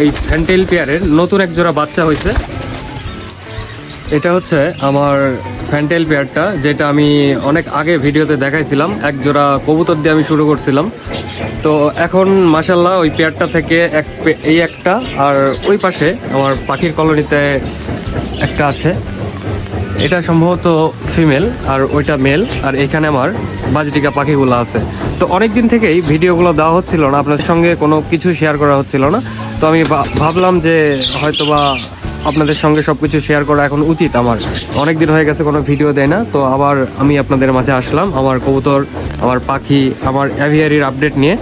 এই ফ্যান্টেল পেয়ারের নতুন এক জোড়া বাচ্চা হয়েছে। এটা হচ্ছে আমার ফ্যান্টেল পেয়ারটা, যেটা আমি অনেক আগে ভিডিওতে দেখাইছিলাম। এক জোড়া কবুতর দিয়ে আমি শুরু করছিলাম। তো এখন মাশাল্লাহ ওই পেয়ারটা থেকে এই একটা, আর ওই পাশে আমার পাখির কলোনিতে একটা আছে। এটা সম্ভবত ফিমেল আর ওইটা মেল, আর এখানে আমার বাজরিকা পাখিগুলো আছে। তো অনেক দিন থেকেই ভিডিওগুলো দেওয়া হচ্ছিল না, আপনাদের সঙ্গে কোনো কিছু শেয়ার করা হচ্ছিল না। তো আমি ভাবলাম যে হয়তোবা আপনাদের সঙ্গে সব কিছু শেয়ার করা এখন উচিত। আমার অনেক দিন হয়ে গেছে কোনো ভিডিও দেয় না, তো আবার আমি আপনাদের মাঝে আসলাম আমার কবুতর, আমার পাখি, আমার অ্যাভিয়ারির আপডেট নিয়ে।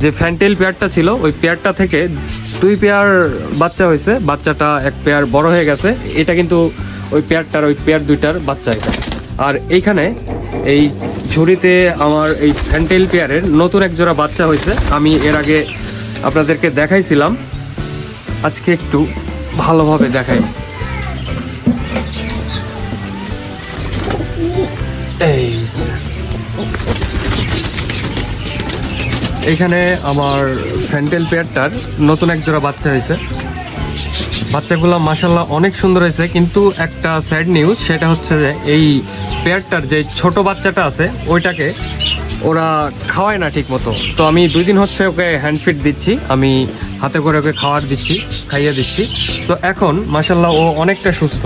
যে ফ্যান্টেল পেয়ারটা ছিল ওই পেয়ারটা থেকে 2 পেয়ার বাচ্চা হয়েছে। বাচ্চাটা এক পেয়ার বড় হয়ে গেছে। এটা কিন্তু ওই পেয়ার 2টার বাচ্চা এটা। আর এইখানে এই ঝুড়িতে আমার এই ফ্যান্টেল পেয়ারের নতুন এক জোড়া বাচ্চা হয়েছে। আমি এর আগে আপনাদেরকে দেখাইছিলাম, আজকে একটু ভালোভাবে দেখাই। এই এইখানে আমার ফ্যান্টেল পেয়ারটার নতুন এক জোড়া বাচ্চা হয়েছে। বাচ্চাগুলো মাশাল্লাহ অনেক সুন্দর হয়েছে, কিন্তু একটা স্যাড নিউজ, সেটা হচ্ছে যে এই পেয়ারটার যে ছোট বাচ্চাটা আছে ওইটাকে ওরা খাওয়ায় না ঠিক মতো। তো আমি 2 দিন হচ্ছে ওকে হ্যান্ডফিড দিচ্ছি, আমি হাতে করে ওকে খাইয়ে দিচ্ছি। তো এখন মাশাল্লাহ ও অনেকটা সুস্থ।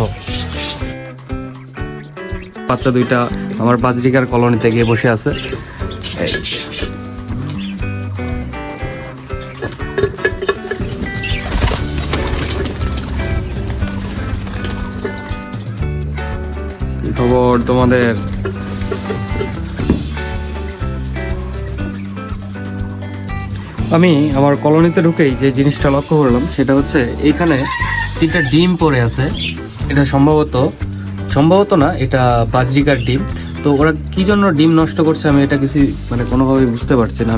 বাচ্চা 2টা আমার বাজরিকার কলোনিতে গিয়ে বসে আছে। কি খবর তোমাদের? আমি আমার কলোনিতে ঢুকেই যে জিনিসটা লক্ষ্য করলাম সেটা হচ্ছে এইখানে 3টা ডিম পড়ে আছে। এটা সম্ভবত না, এটা বাজরিকার ডিম। তো ওরা কি জন্য ডিম নষ্ট করছে আমি এটা কিছু কোনোভাবেই বুঝতে পারছি না।